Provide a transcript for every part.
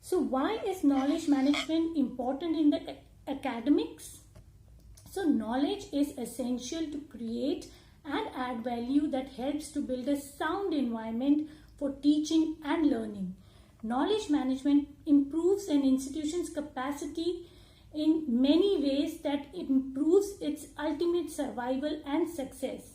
So why is knowledge management important in the academics? So knowledge is essential to create and add value that helps to build a sound environment for teaching and learning. Knowledge management improves an institution's capacity in many ways that improves its ultimate survival and success.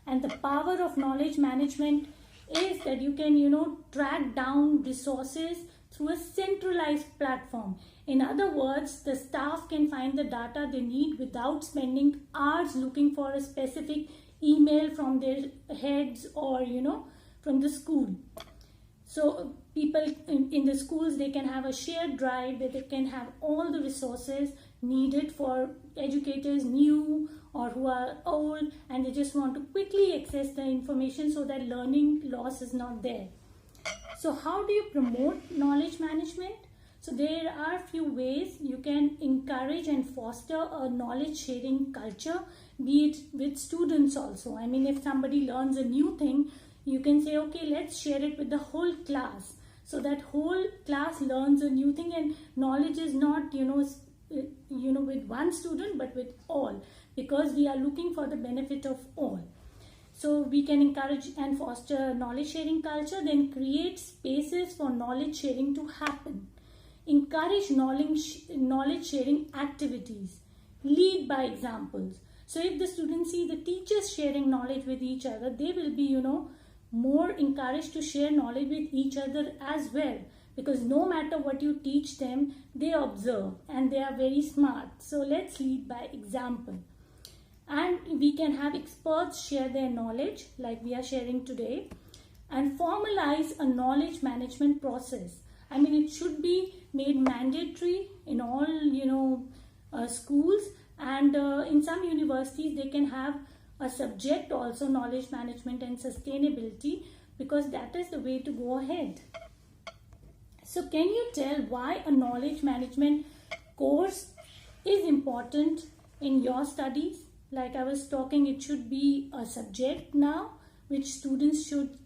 And the power of knowledge management is that you can, track down resources through a centralized platform. In other words, the staff can find the data they need without spending hours looking for a specific email from their heads or, from the school. So people in the schools, they can have a shared drive where they can have all the resources needed for educators new or who are old, and they just want to quickly access the information so that learning loss is not there. So how do you promote knowledge management? So there are a few ways you can encourage and foster a knowledge sharing culture, be it with students also. I mean, if somebody learns a new thing, you can say, okay, let's share it with the whole class. So that whole class learns a new thing, and knowledge is not, with one student, but with all, because we are looking for the benefit of all. So we can encourage and foster knowledge sharing culture, then create spaces for knowledge sharing to happen. Encourage knowledge sharing activities. Lead by examples. So if the students see the teachers sharing knowledge with each other, they will be, more encouraged to share knowledge with each other as well. Because no matter what you teach them, they observe and they are very smart. So let's lead by example. And we can have experts share their knowledge like we are sharing today, and formalize a knowledge management process. I mean, it should be made mandatory in all, schools, and in some universities they can have a subject also, knowledge management and sustainability, because that is the way to go ahead. So can you tell why a knowledge management course is important in your studies? Like I was talking, it should be a subject now which students should,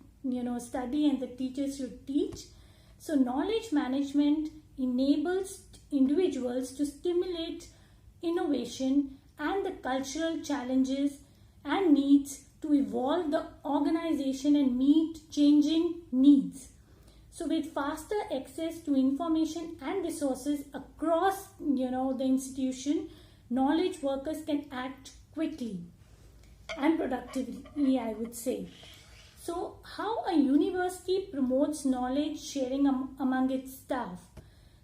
study and the teachers should teach. So knowledge management enables individuals to stimulate innovation and the cultural challenges and needs to evolve the organization and meet changing needs. So with faster access to information and resources across, the institution, knowledge workers can act quickly and productively, I would say. So how a university promotes knowledge sharing among its staff?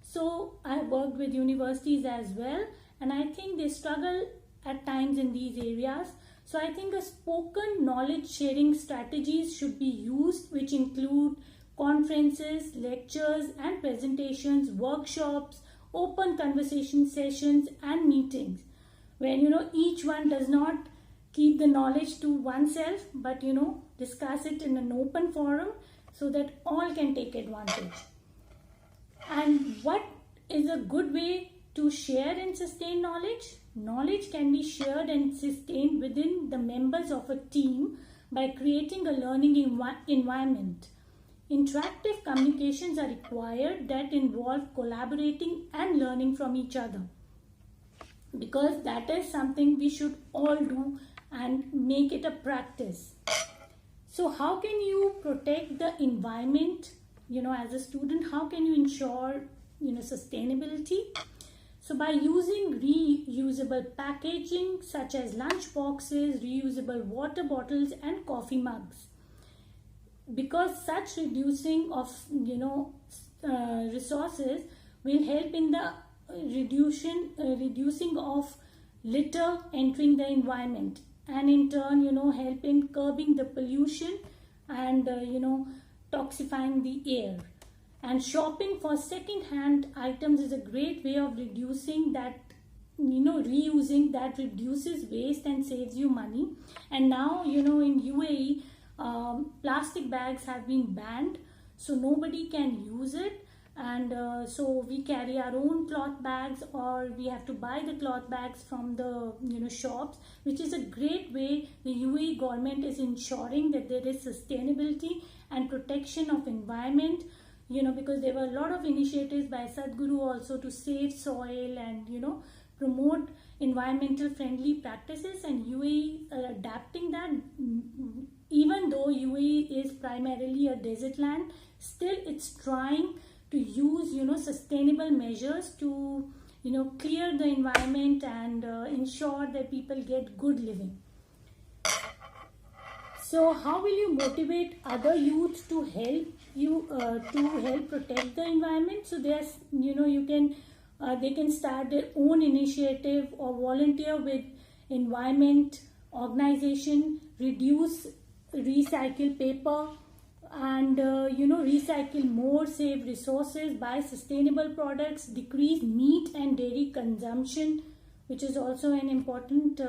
So I worked with universities as well, and I think they struggle at times in these areas. So I think a spoken knowledge sharing strategies should be used, which include conferences, lectures and presentations, workshops, open conversation sessions and meetings, where each one does not keep the knowledge to oneself, but discuss it in an open forum so that all can take advantage. And what is a good way to share and sustain knowledge? Knowledge can be shared and sustained within the members of a team by creating a learning environment. Interactive communications are required that involve collaborating and learning from each other, because that is something we should all do and make it a practice. So how can you protect the environment, as a student? How can you ensure, sustainability? So by using reusable packaging such as lunch boxes, reusable water bottles and coffee mugs, because such reducing of resources will help in the reducing of litter entering the environment, and in turn help in curbing the pollution and toxifying the air. And shopping for second-hand items is a great way of reducing that, reusing, that reduces waste and saves you money. And now, in UAE, plastic bags have been banned, so nobody can use it. And so we carry our own cloth bags, or we have to buy the cloth bags from the shops, which is a great way the UAE government is ensuring that there is sustainability and protection of environment, because there were a lot of initiatives by Sadhguru also to save soil and promote environmental friendly practices, and UAE are adapting that. Even though UAE is primarily a desert land, still it's trying to use sustainable measures to clear the environment and ensure that people get good living. So how will you motivate other youth to help you protect the environment? So there's you can they can start their own initiative or volunteer with environment organization, reduce recycle paper, and recycle more, save resources, buy sustainable products, decrease meat and dairy consumption, which is also an important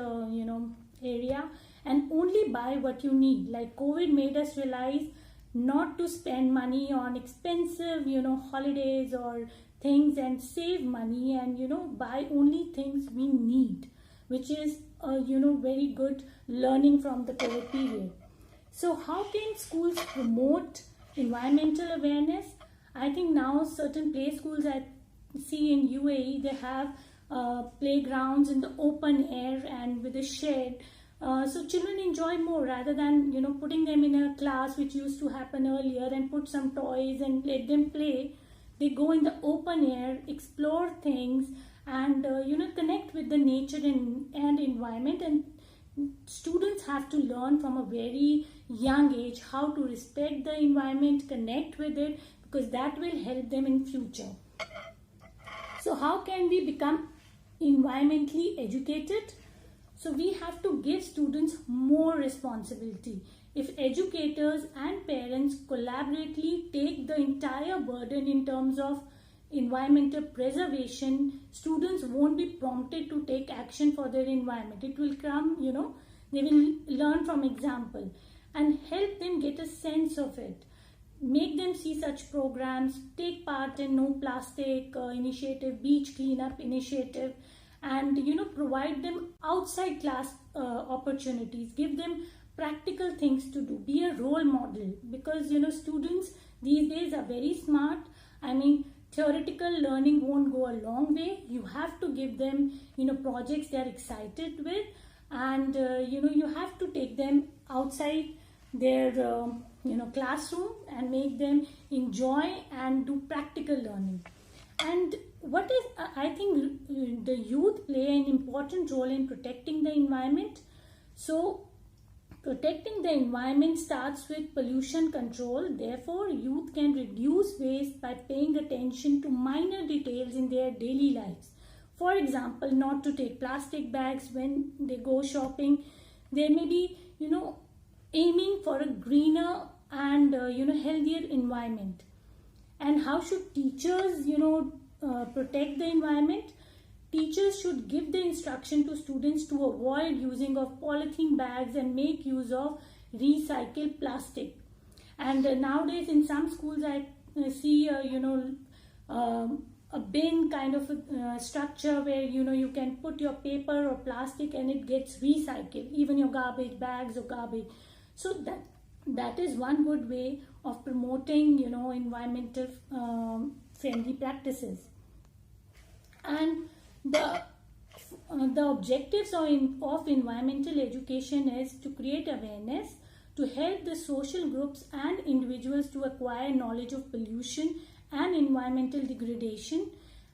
area, and only buy what you need. Like COVID made us realize not to spend money on expensive holidays or things, and save money and buy only things we need, which is very good learning from the COVID period. So how can schools promote environmental awareness? I think now certain play schools I see in UAE, they have playgrounds in the open air and with a shed. So children enjoy more rather than putting them in a class, which used to happen earlier, and put some toys and let them play. They go in the open air, explore things, and connect with the nature and environment. And students have to learn from a very young age how to respect the environment, connect with it, because that will help them in future. So how can we become environmentally educated? So we have to give students more responsibility. If educators and parents collaboratively take the entire burden in terms of environmental preservation, students won't be prompted to take action for their environment. It will come, they will learn from example, and help them get a sense of it. Make them see such programs, take part in no plastic initiative, beach cleanup initiative, and provide them outside class opportunities. Give them practical things to do. Be a role model, because students these days are very smart. I mean, theoretical learning won't go a long way. You have to give them projects they are excited with, and you have to take them outside their classroom and make them enjoy and do practical learning. And I think the youth play an important role in protecting the environment. So protecting the environment starts with pollution control. Therefore, youth can reduce waste by paying attention to minor details in their daily lives. For example, not to take plastic bags when they go shopping. They may be, aiming for a greener and, healthier environment. And how should teachers, protect the environment? Teachers should give the instruction to students to avoid using of polythene bags and make use of recycled plastic. And nowadays in some schools I see a bin kind of a structure where you can put your paper or plastic and it gets recycled, even your garbage bags or garbage. So that is one good way of promoting environmental friendly practices. And the objectives of environmental education is to create awareness, to help the social groups and individuals to acquire knowledge of pollution and environmental degradation,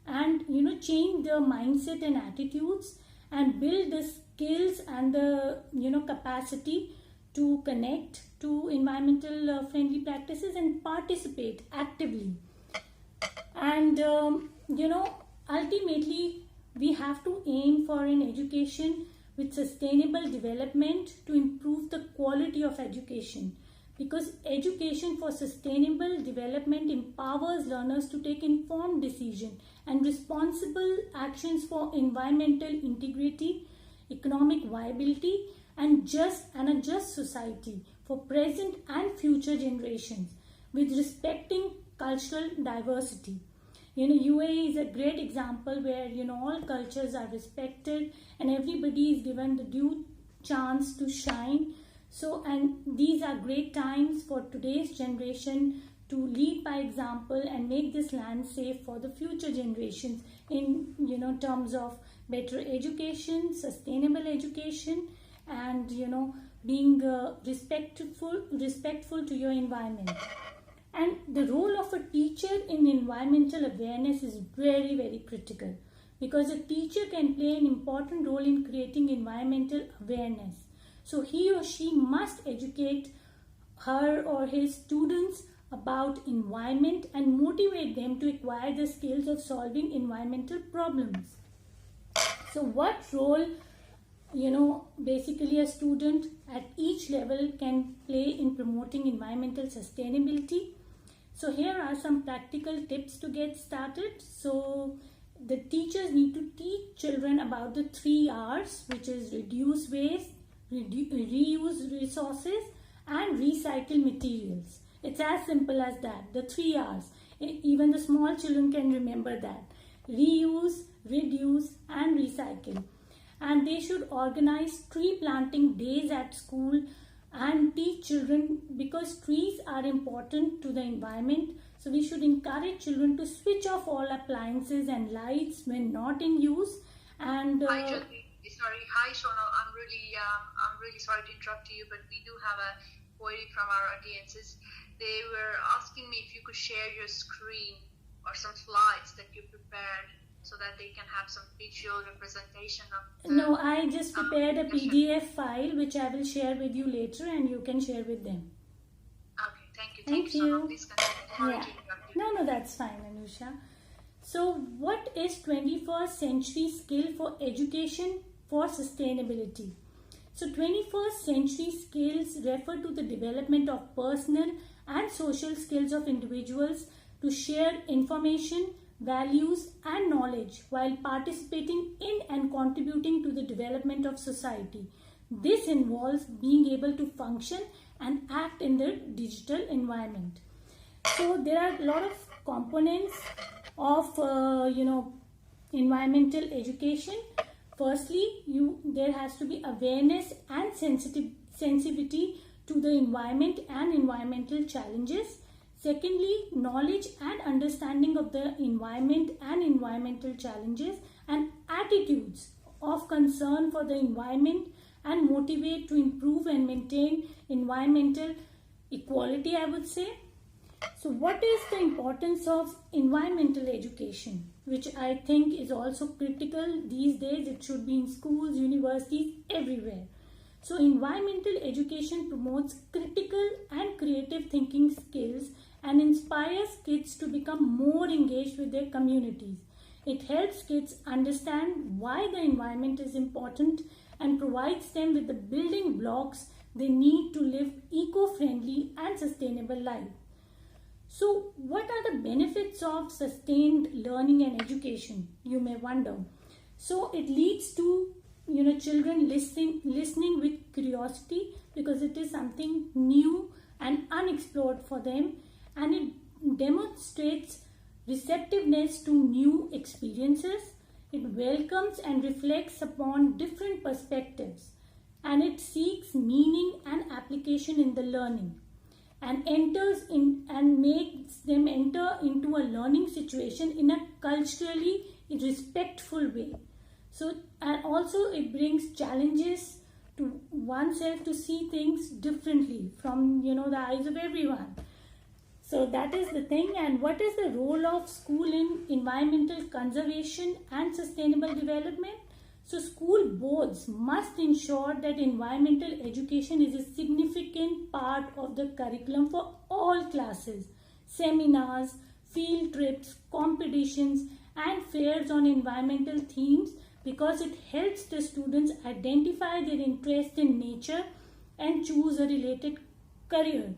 and change their mindset and attitudes, and build the skills and the capacity to connect to environmental friendly practices and participate actively. And ultimately we have to aim for an education with sustainable development to improve the quality of education, because education for sustainable development empowers learners to take informed decisions and responsible actions for environmental integrity, economic viability, and a just society for present and future generations, with respecting cultural diversity. UAE is a great example where all cultures are respected and everybody is given the due chance to shine. So, and these are great times for today's generation to lead by example and make this land safe for the future generations in terms of better education, sustainable education, and being respectful to your environment. And the role of a teacher in environmental awareness is very, very critical, because a teacher can play an important role in creating environmental awareness. So he or she must educate her or his students about environment and motivate them to acquire the skills of solving environmental problems. So what role basically a student at each level can play in promoting environmental sustainability? So here are some practical tips to get started. So the teachers need to teach children about the 3 R's, which is reduce waste, reuse resources, and recycle materials. It's as simple as that, the 3 R's. Even the small children can remember that. Reuse, reduce, and recycle. And they should organize tree planting days at school and teach children, because trees are important to the environment. So we should encourage children to switch off all appliances and lights when not in use. And Hi, Sonal. I'm really sorry to interrupt you, but we do have a query from our audiences. They were asking me if you could share your screen or some slides that you prepared, so that they can have some visual representation of No, I just prepared a PDF file which I will share with you later, and you can share with them. Okay, thank you. Thank you. So much. Please continue. Yeah. No, that's fine, Anusha. So what is 21st century skill for education for sustainability? So 21st century skills refer to the development of personal and social skills of individuals to share information, values, and knowledge while participating in and contributing to the development of society. This involves being able to function and act in the digital environment. So there are a lot of components of environmental education. Firstly, there has to be awareness and sensitivity to the environment and environmental challenges. Secondly, knowledge and understanding of the environment and environmental challenges, and attitudes of concern for the environment and motivate to improve and maintain environmental equality, I would say. So what is the importance of environmental education, which I think is also critical these days? It should be in schools, universities, everywhere. So environmental education promotes critical and creative thinking skills and inspires kids to become more engaged with their communities. It helps kids understand why the environment is important and provides them with the building blocks they need to live eco-friendly and sustainable life. So what are the benefits of sustained learning and education, you may wonder? So it leads to children listening with curiosity, because it is something new and unexplored for them, and it demonstrates receptiveness to new experiences. It welcomes and reflects upon different perspectives, and it seeks meaning and application in the learning, and makes them enter into a learning situation in a culturally respectful way. So, and also it brings challenges to oneself to see things differently from the eyes of everyone. So that is the thing. And what is the role of school in environmental conservation and sustainable development? So school boards must ensure that environmental education is a significant part of the curriculum for all classes. Seminars, field trips, competitions, and fairs on environmental themes, because it helps the students identify their interest in nature and choose a related career.